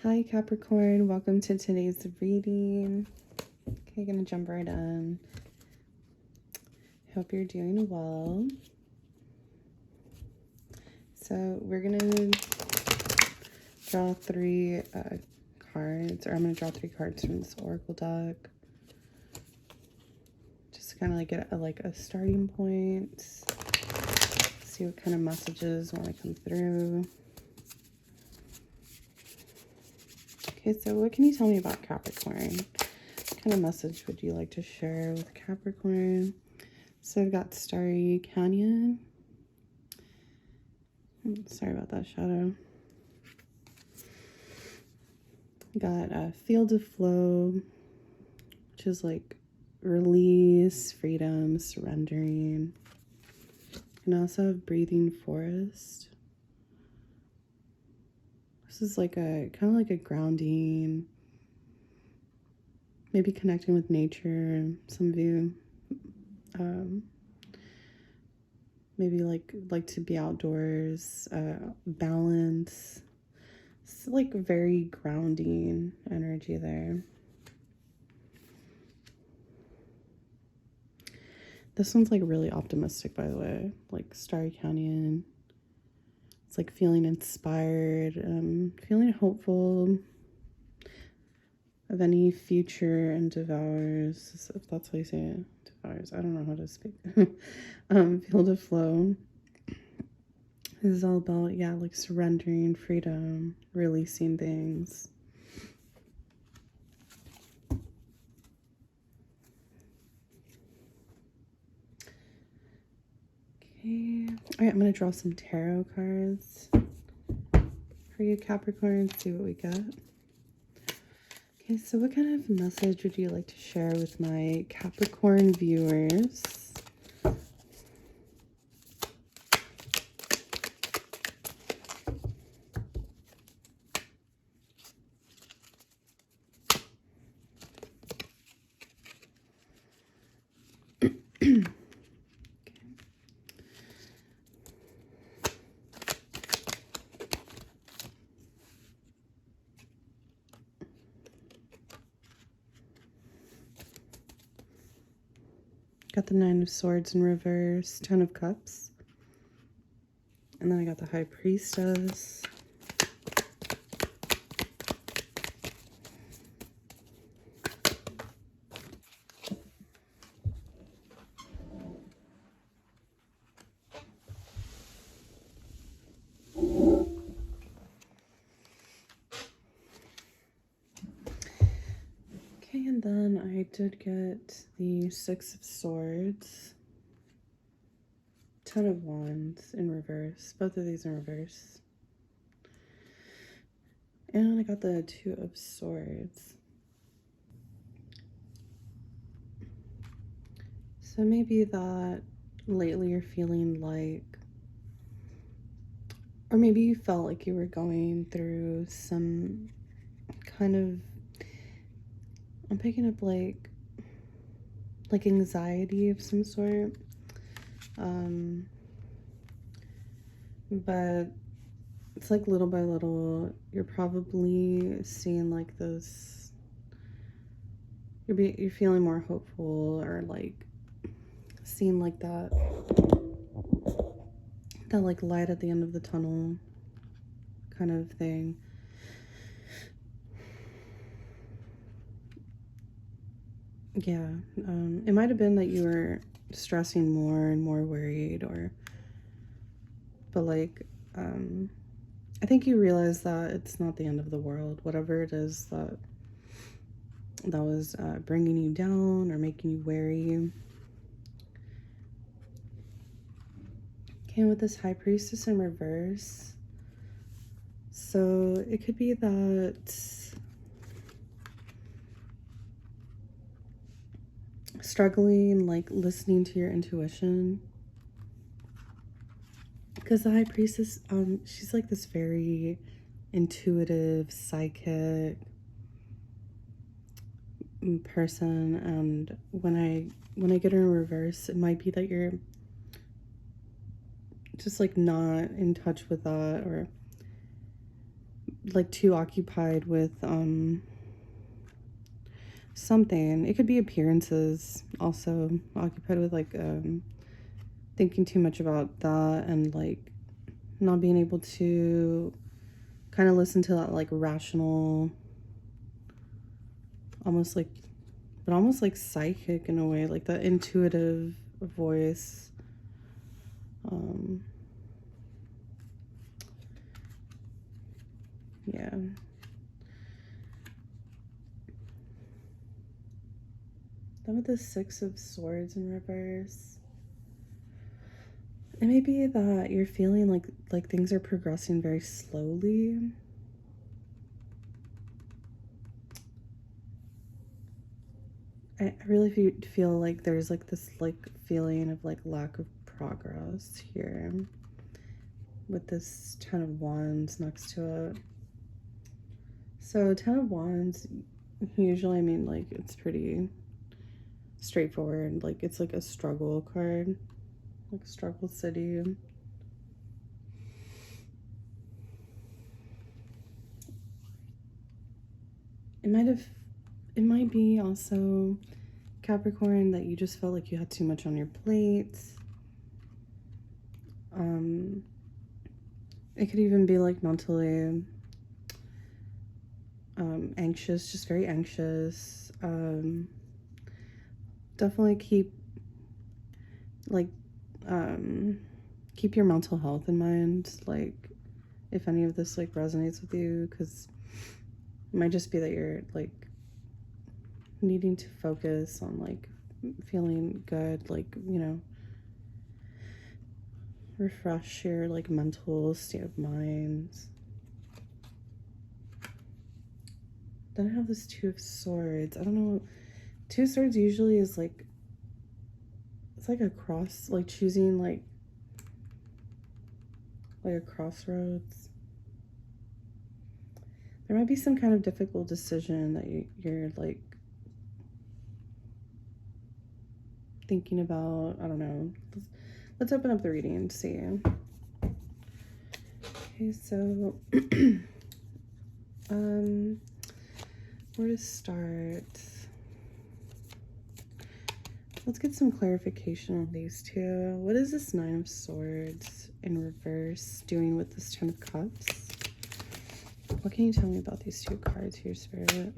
Hi Capricorn, welcome to today's reading. Okay, gonna jump right in. Hope you're doing well. So we're gonna draw three cards, or I'm gonna draw three cards from this oracle deck. Just to kind of like get a starting point. See what kind of messages want to come through. Okay, so what can you tell me about Capricorn? What kind of message would you like to share with Capricorn? So I've got Starry Canyon. Sorry about that shadow. Got a Field of Flow, which is like release, freedom, surrendering. And I also have Breathing Forest. This is like a kind of like a grounding, maybe connecting with nature. Some of you maybe like to be outdoors, balance. It's like very grounding energy there. This one's like really optimistic, by the way, like Starry Canyon. It's like feeling inspired, feeling hopeful of any future endeavors, if that's how you say it. Devours. I don't know how to speak. Field of Flow. This is all about, yeah, like surrendering, freedom, releasing things. Okay. All right, I'm going to draw some tarot cards for you, Capricorn, see what we get. Okay, so what kind of message would you like to share with my Capricorn viewers? Got the Nine of Swords in reverse, Ten of Cups. And then I got the High Priestess. Okay, and then I did get the Six of Swords. Ten of Wands in reverse. Both of these in reverse. And I got the Two of Swords. So maybe that lately you're feeling like, or maybe you felt like you were going through some kind of, I'm picking up like anxiety of some sort. But it's like little by little, you're probably seeing like this, you're feeling more hopeful, or like seeing like that like light at the end of the tunnel kind of thing. Yeah, it might have been that you were stressing more and more worried, but like, I think you realize that it's not the end of the world, whatever it is that was bringing you down or making you wary. Okay, with this High Priestess in reverse, so it could be that struggling, like listening to your intuition, because the High Priestess, she's like this very intuitive, psychic person, and when I get her in reverse, it might be that you're just like not in touch with that, or like too occupied with something. It could be appearances, also occupied with like thinking too much about that, and like not being able to kind of listen to that like rational, almost like, but almost like psychic in a way, like that intuitive voice. Yeah. Then with the Six of Swords in reverse, it may be that you're feeling like things are progressing very slowly. I really feel like there's like this like feeling of like lack of progress here with this Ten of Wands next to it. So Ten of Wands, usually, I mean, like, it's pretty straightforward. Like, it's like a struggle card, like struggle city. It might be also Capricorn that you just felt like you had too much on your plate. It could even be like mentally anxious, just very anxious. Definitely like keep your mental health in mind, like if any of this like resonates with you, because it might just be that you're like needing to focus on like feeling good, like, you know, refresh your like mental state of mind. Then I have this Two of Swords. I don't know, Two of Swords usually is like, it's like a cross, like choosing like a crossroads. There might be some kind of difficult decision that you're like thinking about. I don't know. Let's open up the reading and see. Okay, so where to start? Let's get some clarification on these two. What is this Nine of Swords in reverse doing with this Ten of Cups? What can you tell me about these two cards here, Spirit?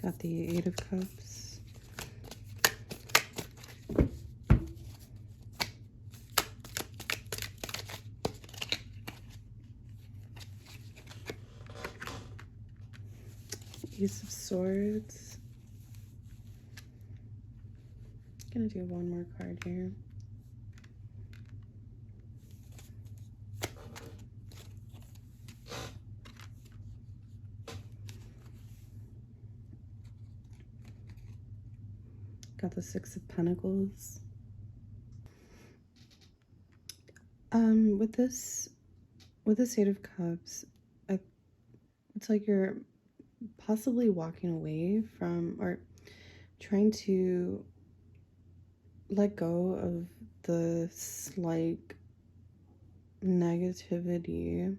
Got the Eight of Cups. Ace of Swords. Gonna do one more card here. Got the Six of Pentacles. With this Eight of Cups, it's like you're possibly walking away from, or trying to let go of this like negativity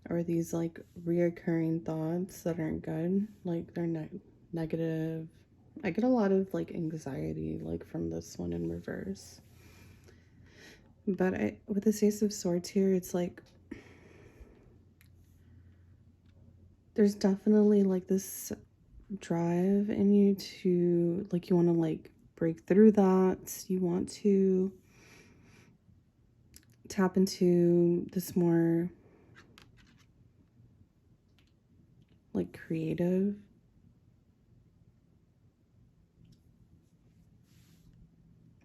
or these like reoccurring thoughts that aren't good. Like they're negative. I get a lot of like anxiety like from this one in reverse. But with this Ace of Swords here, it's like there's definitely like this drive in you to like, you want to like break through that. You want to tap into this more like creative,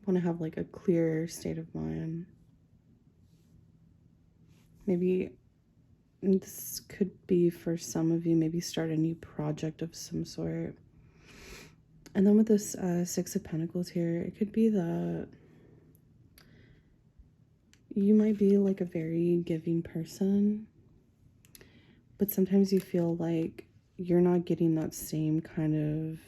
want to have like a clear state of mind. Maybe this could be for some of you, maybe start a new project of some sort. And then with this Six of Pentacles here, it could be that you might be like a very giving person, but sometimes you feel like you're not getting that same kind of,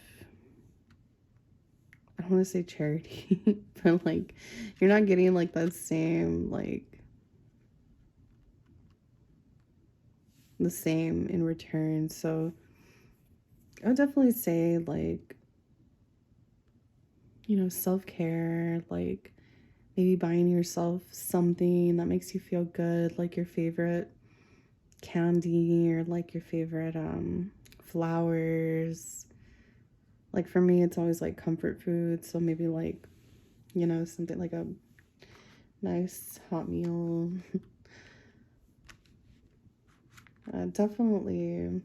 I don't want to say charity, but like you're not getting like that same, like the same in return. So I would definitely say like, you know, self-care, like maybe buying yourself something that makes you feel good, like your favorite candy or like your favorite flowers. Like for me, it's always like comfort food. So maybe like, you know, something like a nice hot meal. Definitely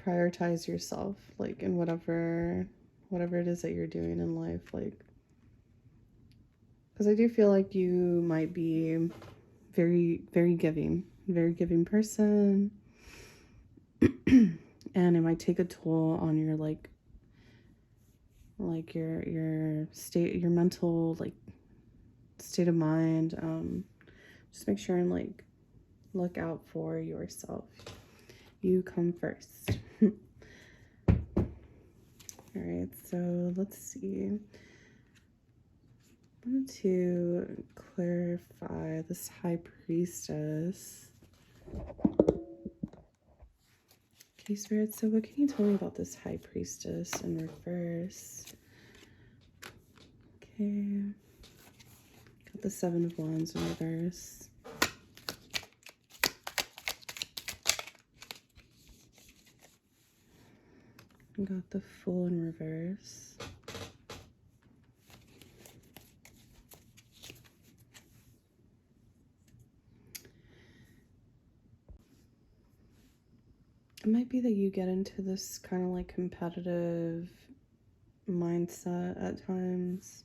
prioritize yourself, like in whatever it is that you're doing in life, like because I do feel like you might be very giving person, and it might take a toll on your like your state, your mental like state of mind. Just make sure and like look out for yourself. You come first. All right, so let's see. I want to clarify this High Priestess. Okay, Spirit, so what can you tell me about this High Priestess in reverse? Okay. Got the Seven of Wands in reverse. Got the Fool in reverse. It might be that you get into this kind of like competitive mindset at times.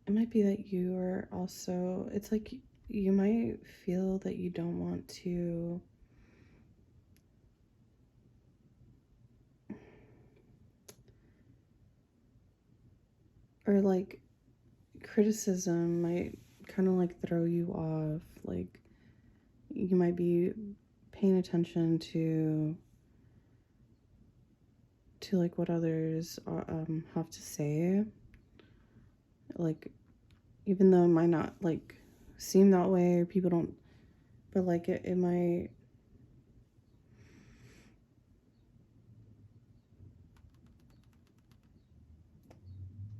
It might be that you are also, it's like you might feel that you don't want to or like criticism might kind of like throw you off. Like you might be paying attention to like what others have to say, like even though it might not like seem that way or people don't, but like it might,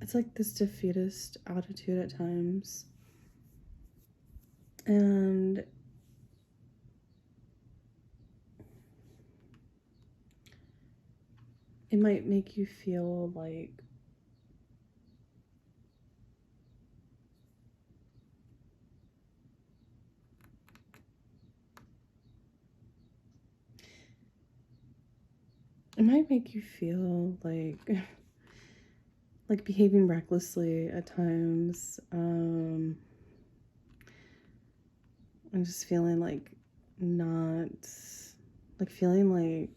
it's like this defeatist attitude at times, and it might make you feel like it might make you feel like behaving recklessly at times. I'm just feeling like not like feeling like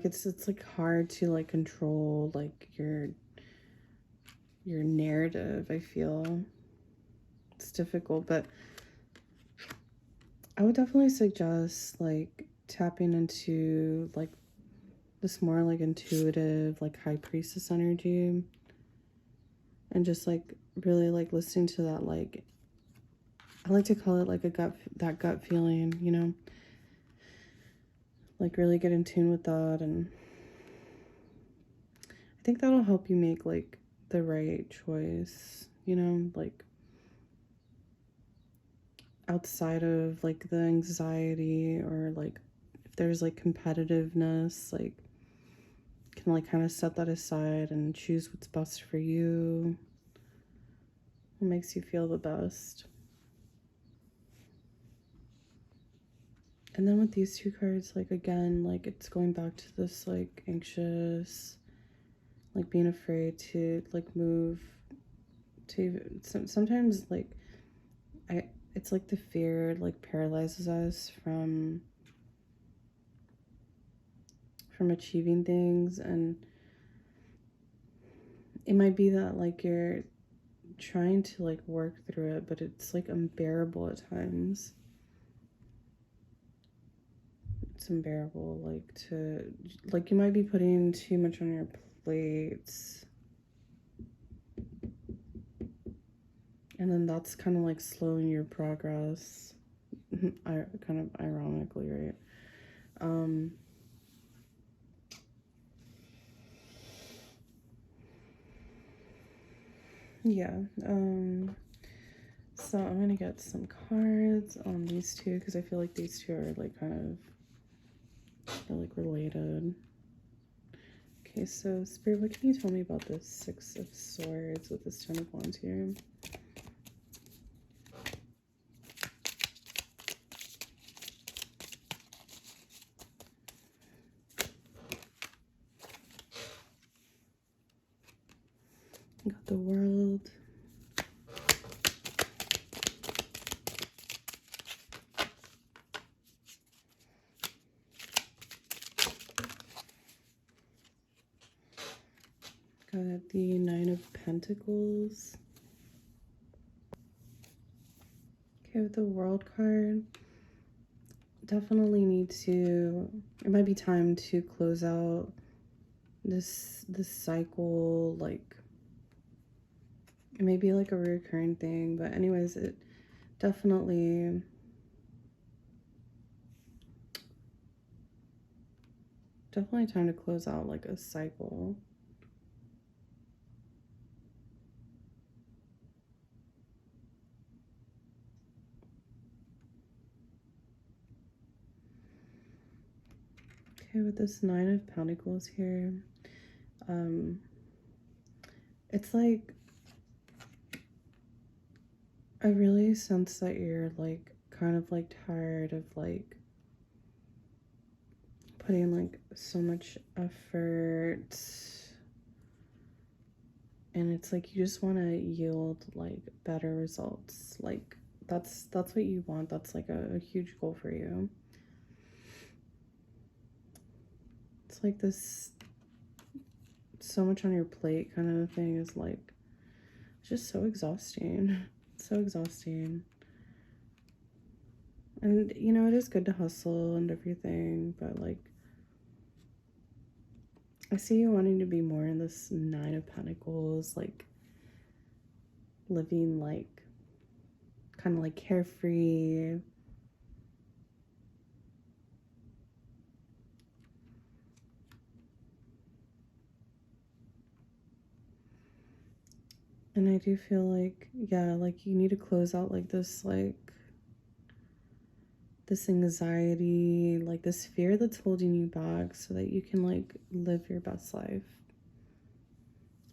it's like hard to like control like your narrative. I feel it's difficult, but I would definitely suggest like tapping into like this more like intuitive like high priestess energy, and just like really like listening to that, like I like to call it like a gut feeling, you know, like really get in tune with that. And I think that'll help you make like the right choice, you know, like outside of like the anxiety, or like if there's like competitiveness, like can like kind of set that aside and choose what's best for you, what makes you feel the best. And then with these two cards, like again, like it's going back to this like anxious, like being afraid to like move, to sometimes like it's like the fear like paralyzes us from achieving things, and it might be that like you're trying to like work through it, but it's like unbearable at times. It's unbearable, like you might be putting too much on your plate, and then that's kind of like slowing your progress. I kind of ironically, right? Yeah. So I'm gonna get some cards on these two because I feel like these two are like kind of like related. Okay, so Spirit, what can you tell me about this Six of Swords with this Ten of Wands here? Got the World. Got the Nine of Pentacles. Okay, with the World card, definitely need to, it might be time to close out this cycle. Like, it may be like a recurring thing, but anyways, it definitely time to close out like a cycle. Okay, with this Nine of Pentacles here, it's like I really sense that you're like kind of like tired of like putting like so much effort, and it's like you just want to yield like better results. Like that's what you want. That's like a huge goal for you. It's like this so much on your plate kind of thing is like just so exhausting. So exhausting. And you know, it is good to hustle and everything, but like I see you wanting to be more in this Nine of Pentacles, like living like kind of like carefree. And I do feel like, yeah, like you need to close out like this anxiety, like this fear that's holding you back so that you can like live your best life.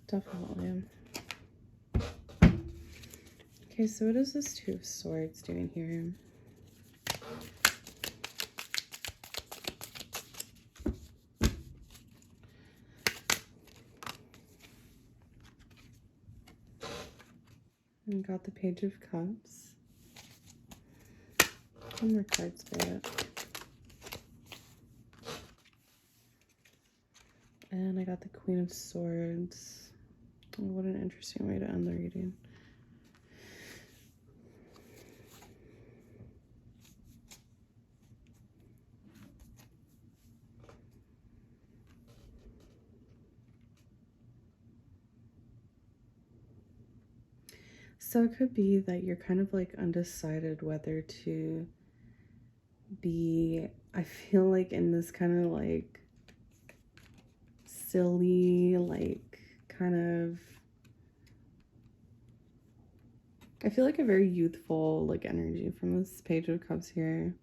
Definitely. Okay, so what is this Two of Swords doing here? And got the Page of Cups. One more card, Spirit. And I got the Queen of Swords. Oh, what an interesting way to end the reading. So it could be that you're kind of like undecided whether to be, I feel like in this kind of like silly, like kind of, I feel like a very youthful like energy from this Page of Cups here.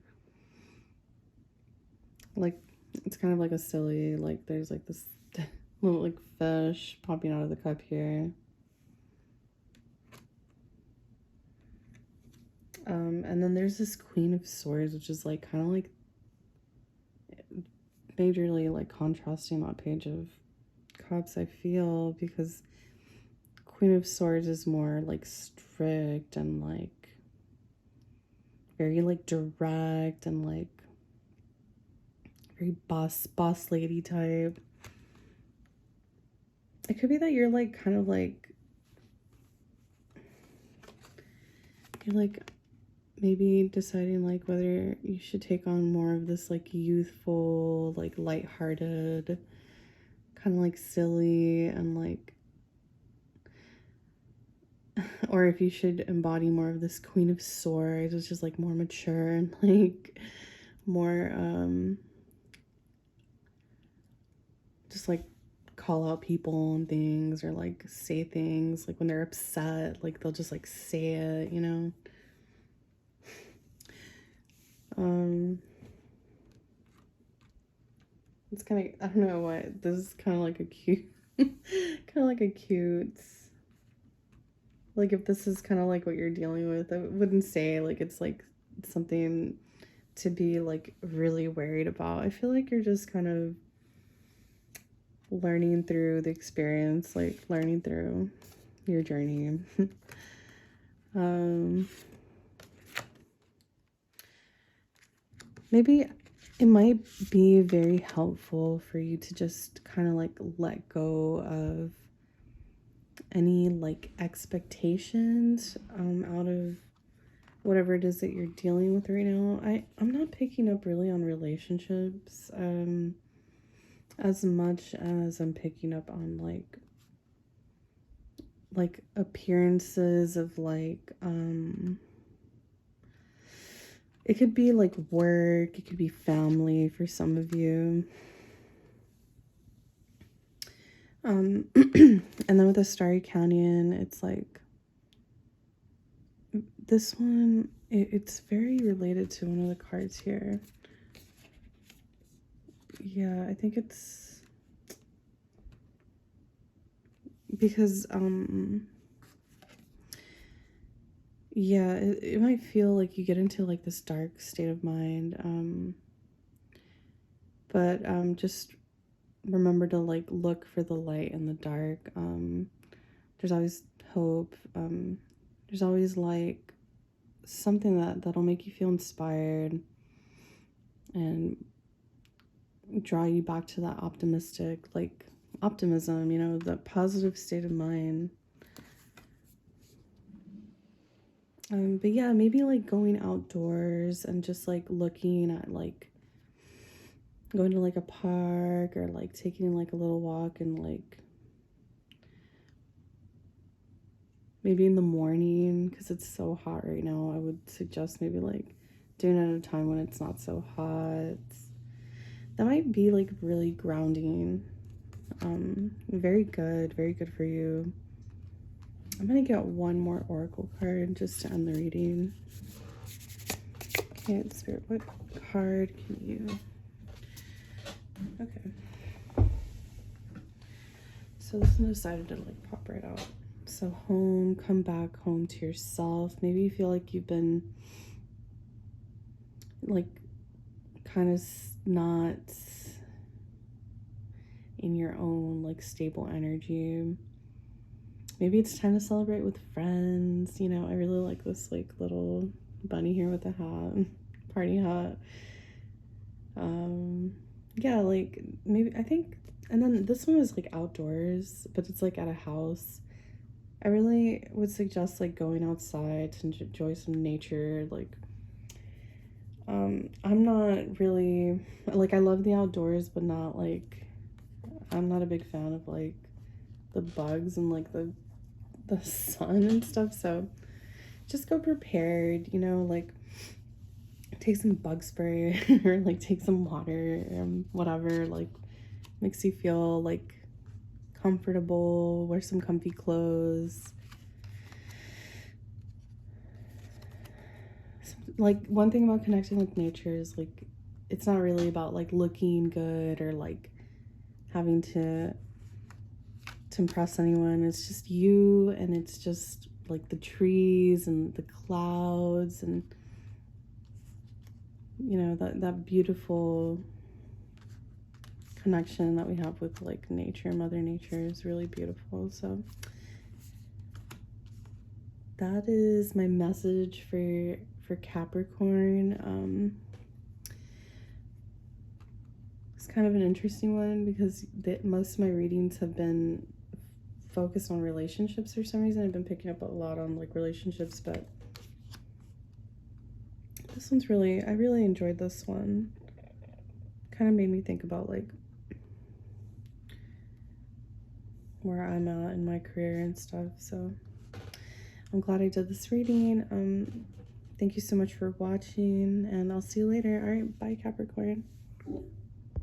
Like it's kind of like a silly, like there's like this little like fish popping out of the cup here. And then there's this Queen of Swords, which is like kind of like majorly like contrasting that Page of Cups, I feel, because Queen of Swords is more like strict and like very like direct and like very boss lady type. it could be that you're like kind of like, you're like maybe deciding like whether you should take on more of this like youthful, like lighthearted, kind of like silly and like, or if you should embody more of this Queen of Swords, which is like more mature and like more just like call out people and things, or like say things like when they're upset, like they'll just like say it, you know. It's kind of, I don't know what, this is kind of like a cute kind of like a cute, like if this is kind of like what you're dealing with, I wouldn't say like it's like something to be like really worried about. I feel like you're just kind of learning through the experience, like learning through your journey. um Maybe it might be very helpful for you to just kind of like let go of any like expectations out of whatever it is that you're dealing with right now. I'm not picking up really on relationships as much as I'm picking up on like appearances of like it could be like work, it could be family for some of you. And then with the Starry Canyon, it's like this one, it's very related to one of the cards here. Yeah, I think it's because yeah, it might feel like you get into like this dark state of mind, but just remember to like look for the light in the dark. There's always hope. There's always like something that'll make you feel inspired and draw you back to that optimistic, like optimism, you know, the positive state of mind. But yeah, maybe like going outdoors and just like looking at like going to like a park, or like taking like a little walk, and like maybe in the morning because it's so hot right now. I would suggest maybe like doing it at a time when it's not so hot. That might be like really grounding. Very good for you. I'm gonna get one more oracle card just to end the reading. Okay, Spirit, what card can you? Okay. So this one decided to like pop right out. So home, come back home to yourself. Maybe you feel like you've been like kind of not in your own like stable energy. Maybe it's time to celebrate with friends. You know, I really like this like little bunny here with a hat, party hat. Yeah, like maybe I think, and then this one was like outdoors, but it's like at a house. I really would suggest like going outside to enjoy some nature. Like, I'm not really like, I love the outdoors, but not like, I'm not a big fan of like the bugs and like the sun and stuff. So just go prepared, you know, like take some bug spray or like take some water, whatever like makes you feel like comfortable. Wear some comfy clothes. Like one thing about connecting with nature is like it's not really about like looking good or like having to impress anyone. It's just you, and it's just like the trees and the clouds, and you know, that beautiful connection that we have with like nature. Mother Nature is really beautiful. So that is my message for Capricorn. It's kind of an interesting one because most of my readings have been focused on relationships for some reason. I've been picking up a lot on like relationships, but this one's really, I really enjoyed this one. Kind of made me think about like where I'm at in my career and stuff. So I'm glad I did this reading. Thank you so much for watching, and I'll see you later. All right, bye, Capricorn.